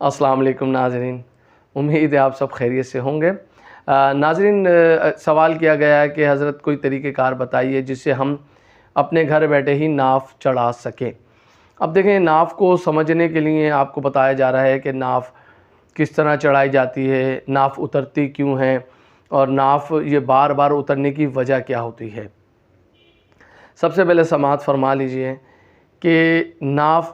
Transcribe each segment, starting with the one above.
السلام علیکم ناظرین، امید ہے آپ سب خیریت سے ہوں گے۔ ناظرین، سوال کیا گیا ہے کہ حضرت کوئی طریقہ کار بتائیے جس سے ہم اپنے گھر بیٹھے ہی ناف چڑھا سکیں۔ اب دیکھیں، ناف کو سمجھنے کے لیے آپ کو بتایا جا رہا ہے کہ ناف کس طرح چڑھائی جاتی ہے، ناف اترتی کیوں ہے، اور ناف یہ بار بار اترنے کی وجہ کیا ہوتی ہے۔ سب سے پہلے سماعت فرما لیجئے کہ ناف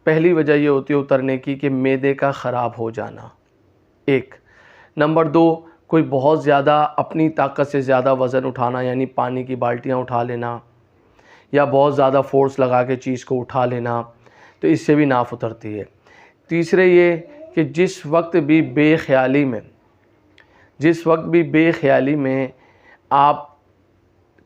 پہلی وجہ یہ ہوتی ہے اترنے کی کہ معدے کا خراب ہو جانا، ایک۔ نمبر دو، کوئی بہت زیادہ اپنی طاقت سے زیادہ وزن اٹھانا، یعنی پانی کی بالٹیاں اٹھا لینا یا بہت زیادہ فورس لگا کے چیز کو اٹھا لینا، تو اس سے بھی ناف اترتی ہے۔ تیسرے یہ کہ جس وقت بھی بے خیالی میں آپ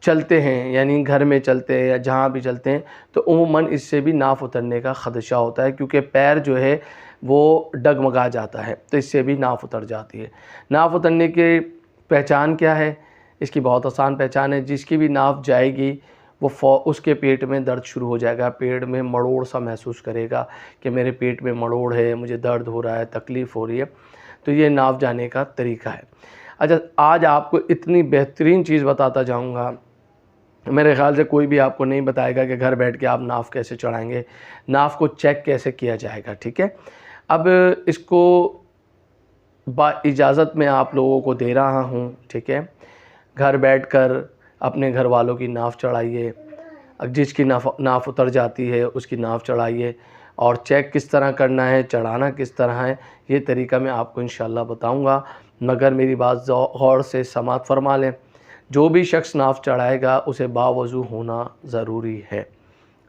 چلتے ہیں، یعنی گھر میں چلتے ہیں یا جہاں بھی چلتے ہیں، تو عموماً اس سے بھی ناف اترنے کا خدشہ ہوتا ہے، کیونکہ پیر جو ہے وہ ڈگمگا جاتا ہے، تو اس سے بھی ناف اتر جاتی ہے۔ ناف اترنے کی پہچان کیا ہے؟ اس کی بہت آسان پہچان ہے۔ جس کی بھی ناف جائے گی وہ اس کے پیٹ میں درد شروع ہو جائے گا، پیٹ میں مڑوڑ سا محسوس کرے گا کہ میرے پیٹ میں مڑوڑ ہے، مجھے درد ہو رہا ہے، تکلیف ہو رہی ہے، تو یہ ناف جانے کا طریقہ ہے۔ اچھا، آج آپ کو اتنی بہترین چیز بتاتا جاؤں گا، میرے خیال سے کوئی بھی آپ کو نہیں بتائے گا کہ گھر بیٹھ کے آپ ناف کیسے چڑھائیں گے، ناف کو چیک کیسے کیا جائے گا، ٹھیک ہے۔ اب اس کو با اجازت میں آپ لوگوں کو دے رہا ہوں، ٹھیک ہے۔ گھر بیٹھ کر اپنے گھر والوں کی ناف چڑھائیے، جس کی ناف اتر جاتی ہے اس کی ناف چڑھائیے، اور چیک کس طرح کرنا ہے، چڑھانا کس طرح ہے، یہ طریقہ میں آپ کو انشاءاللہ بتاؤں گا، مگر میری بات غور سے سماعت فرما لیں۔ جو بھی شخص ناف چڑھائے گا اسے باوضو ہونا ضروری ہے۔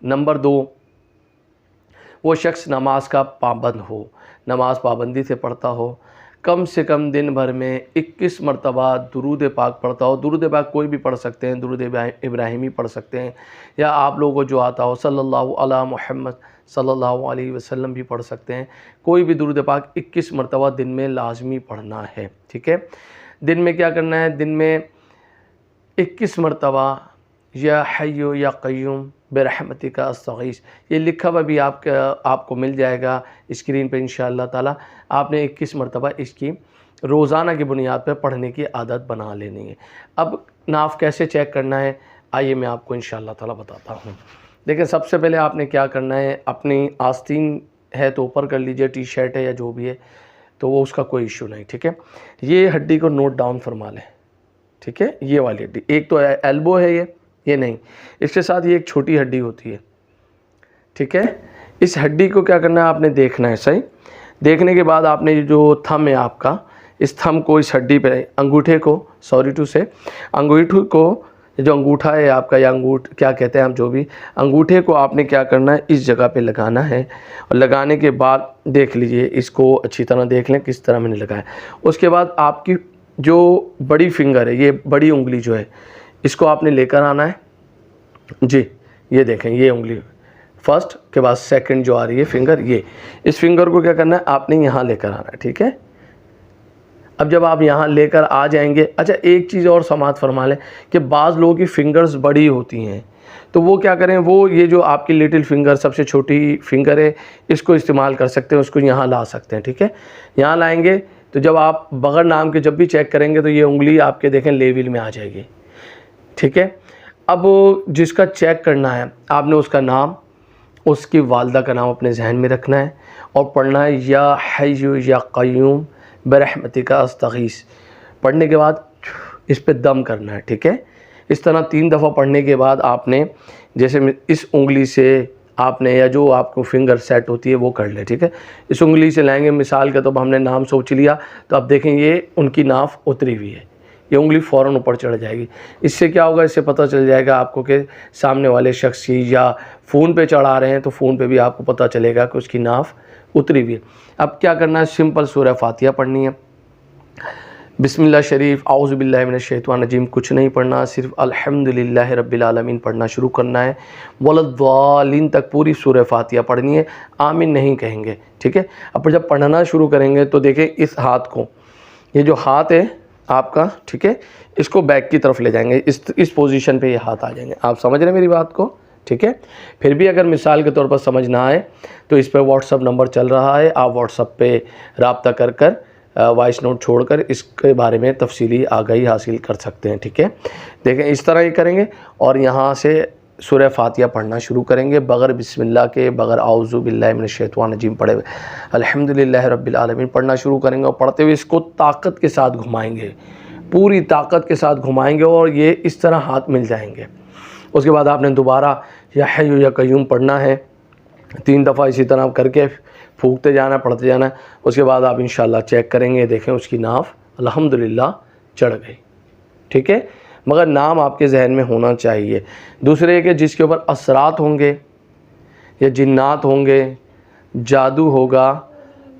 نمبر دو، وہ شخص نماز کا پابند ہو، نماز پابندی سے پڑھتا ہو، کم سے کم دن بھر میں 21 مرتبہ درود پاک پڑھتا ہو۔ درود پاک کوئی بھی پڑھ سکتے ہیں، درود ابراہیمی پڑھ سکتے ہیں، یا آپ لوگوں کو جو آتا ہو صلی اللہ علی محمد صلی اللہ علیہ وسلم بھی پڑھ سکتے ہیں۔ کوئی بھی درود پاک 21 مرتبہ دن میں لازمی پڑھنا ہے، ٹھیک ہے۔ دن میں کیا کرنا ہے؟ دن میں 21 مرتبہ یا حی یا قیوم برحمتک استغیث، یہ لکھا ہوا بھی آپ کو مل جائے گا اسکرین پہ انشاءاللہ تعالی۔ آپ نے 21 مرتبہ اس کی روزانہ کی بنیاد پہ پڑھنے کی عادت بنا لینی ہے۔ اب ناف کیسے چیک کرنا ہے، آئیے میں آپ کو انشاءاللہ تعالی بتاتا ہوں۔ دیکھیں، سب سے پہلے آپ نے کیا کرنا ہے، اپنی آستین ہے تو اوپر کر لیجئے، ٹی شرٹ ہے یا جو بھی ہے تو وہ اس کا کوئی ایشو نہیں، ٹھیک ہے۔ یہ ہڈی کو نوٹ ڈاؤن فرما لیں، ٹھیک ہے۔ یہ والی ہڈی، ایک تو ایلبو ہے یہ نہیں، اس کے ساتھ یہ ایک چھوٹی ہڈی ہوتی ہے، ٹھیک ہے۔ اس ہڈی کو کیا کرنا ہے، آپ نے دیکھنا ہے صحیح۔ دیکھنے کے بعد آپ نے جو تھم ہے آپ کا، اس تھم کو اس ہڈی پہ، انگوٹھے کو، انگوٹھے کو، جو انگوٹھا ہے آپ کا، یا کیا کہتے ہیں ہم، جو بھی، انگوٹھے کو آپ نے کیا کرنا ہے، اس جگہ پہ لگانا ہے، اور لگانے کے بعد دیکھ لیجئے، اس کو اچھی طرح دیکھ لیں کس طرح میں نے لگایا۔ اس کے بعد آپ کی جو بڑی فنگر ہے، یہ بڑی انگلی جو ہے، اس کو آپ نے لے کر آنا ہے جی۔ یہ دیکھیں، یہ انگلی فرسٹ کے بعد سیکنڈ جو آ رہی ہے فنگر، یہ اس فنگر کو کیا کرنا ہے، آپ نے یہاں لے کر آنا ہے، ٹھیک ہے۔ اب جب آپ یہاں لے کر آ جائیں گے، اچھا ایک چیز اور سماعت فرما لیں کہ بعض لوگوں کی فنگرز بڑی ہوتی ہیں، تو وہ کیا کریں، وہ یہ جو آپ کی لٹل فنگر، سب سے چھوٹی فنگر ہے، اس کو استعمال کر سکتے ہیں، اس کو یہاں لا سکتے ہیں، ٹھیک ہے۔ یہاں لائیں گے تو جب آپ بغیر نام کے جب بھی چیک کریں گے تو یہ انگلی آپ کے دیکھیں لیول میں آ جائے گی، ٹھیک ہے۔ اب جس کا چیک کرنا ہے، آپ نے اس کا نام، اس کی والدہ کا نام اپنے ذہن میں رکھنا ہے، اور پڑھنا ہے یا حی یا قیوم برحمتک استغیث۔ پڑھنے کے بعد اس پہ دم کرنا ہے، ٹھیک ہے۔ اس طرح 3 دفعہ پڑھنے کے بعد آپ نے جیسے اس انگلی سے آپ نے، یا جو آپ کو فنگر سیٹ ہوتی ہے وہ کر لے، ٹھیک ہے۔ اس انگلی سے لائیں گے، مثال کے تو ہم نے نام سوچ لیا، تو اب دیکھیں یہ ان کی ناف اتری ہوئی ہے، یہ انگلی فوراً اوپر چڑھ جائے گی۔ اس سے کیا ہوگا، اس سے پتہ چل جائے گا آپ کو کہ سامنے والے شخص کی، یا فون پہ چڑھا رہے ہیں تو فون پہ بھی آپ کو پتہ چلے گا کہ اس کی ناف اتری ہوئی ہے۔ اب کیا کرنا ہے، سمپل سورہ فاتحہ پڑھنی ہے، بسم اللہ شریف، اعوذ باللہ من الشیطان الرجیم کچھ نہیں پڑھنا، صرف الحمدللہ رب العالمین پڑھنا شروع کرنا ہے، ولضالین تک پوری سورہ فاتحہ پڑھنی ہے، آمین نہیں کہیں گے، ٹھیک ہے۔ اب جب پڑھنا شروع کریں گے تو دیکھیں اس ہاتھ کو، یہ جو ہاتھ ہے آپ کا، ٹھیک ہے، اس کو بیک کی طرف لے جائیں گے، اس پوزیشن پہ یہ ہاتھ آ جائیں گے۔ آپ سمجھ رہے ہیں میری بات کو؟ ٹھیک ہے. پھر بھی اگر مثال کے طور پر سمجھ نہ آئے تو اس پہ واٹس اپ نمبر چل رہا ہے, آپ واٹس اپ پہ رابطہ کر وائس نوٹ چھوڑ کر اس کے بارے میں تفصیلی آگاہی حاصل کر سکتے ہیں. ٹھیک ہے, دیکھیں اس طرح ہی کریں گے اور یہاں سے سورہ فاتحہ پڑھنا شروع کریں گے بغیر بسم اللہ کے, بغیر اعوذ باللہ من الشیطان الرجیم پڑھے ہوئے الحمدللہ رب العالمین پڑھنا شروع کریں گے, اور پڑھتے ہوئے اس کو طاقت کے ساتھ گھمائیں گے, پوری طاقت کے ساتھ گھمائیں گے اور یہ اس طرح ہاتھ مل جائیں گے. اس کے بعد آپ نے دوبارہ یا حی یا قیوم پڑھنا ہے 3 دفعہ اسی طرح کر کے پھونکتے جانا, پڑھتے جانا. اس کے بعد آپ انشاءاللہ چیک کریں گے, دیکھیں اس کی ناف الحمدللہ چڑھ گئی. ٹھیک ہے, مگر نام آپ کے ذہن میں ہونا چاہیے. دوسرے کہ جس کے اوپر اثرات ہوں گے یا جنات ہوں گے, جادو ہوگا,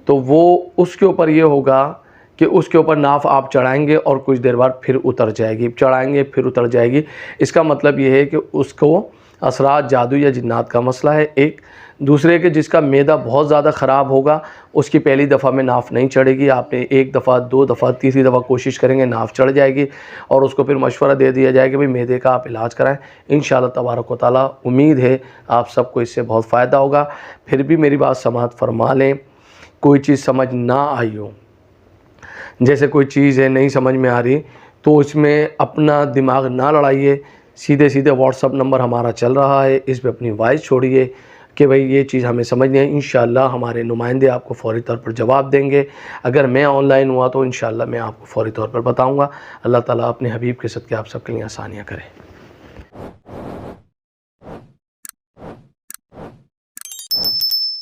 تو وہ اس کے اوپر یہ ہوگا کہ اس کے اوپر ناف آپ چڑھائیں گے اور کچھ دیر بعد پھر اتر جائے گی, چڑھائیں گے پھر اتر جائے گی. اس کا مطلب یہ ہے کہ اس کو اثرات جادو یا جنات کا مسئلہ ہے. ایک دوسرے کہ جس کا معدہ بہت زیادہ خراب ہوگا اس کی پہلی دفعہ میں ناف نہیں چڑھے گی, آپ نے 1 دفعہ 2 دفعہ تیسری دفعہ کوشش کریں گے ناف چڑھ جائے گی, اور اس کو پھر مشورہ دے دیا جائے کہ بھئی معدے کا آپ علاج کرائیں. انشاءاللہ تبارک و تعالیٰ امید ہے آپ سب کو اس سے بہت فائدہ ہوگا. پھر بھی میری بات سماعت فرما لیں, کوئی چیز سمجھ نہ آئی ہو, جیسے کوئی چیز ہے نہیں سمجھ میں آ رہی, تو اس میں اپنا دماغ نہ لڑائیے, سیدھے واٹس اپ نمبر ہمارا چل رہا ہے, اس پہ اپنی وائس چھوڑیے کہ بھئی یہ چیز ہمیں سمجھ نہیں ہے. انشاءاللہ ہمارے نمائندے آپ کو فوری طور پر جواب دیں گے. اگر میں آن لائن ہوا تو انشاءاللہ میں آپ کو فوری طور پر بتاؤں گا. اللہ تعالیٰ اپنے حبیب کے صدقے آپ سب کے لیے آسانیاں کرے.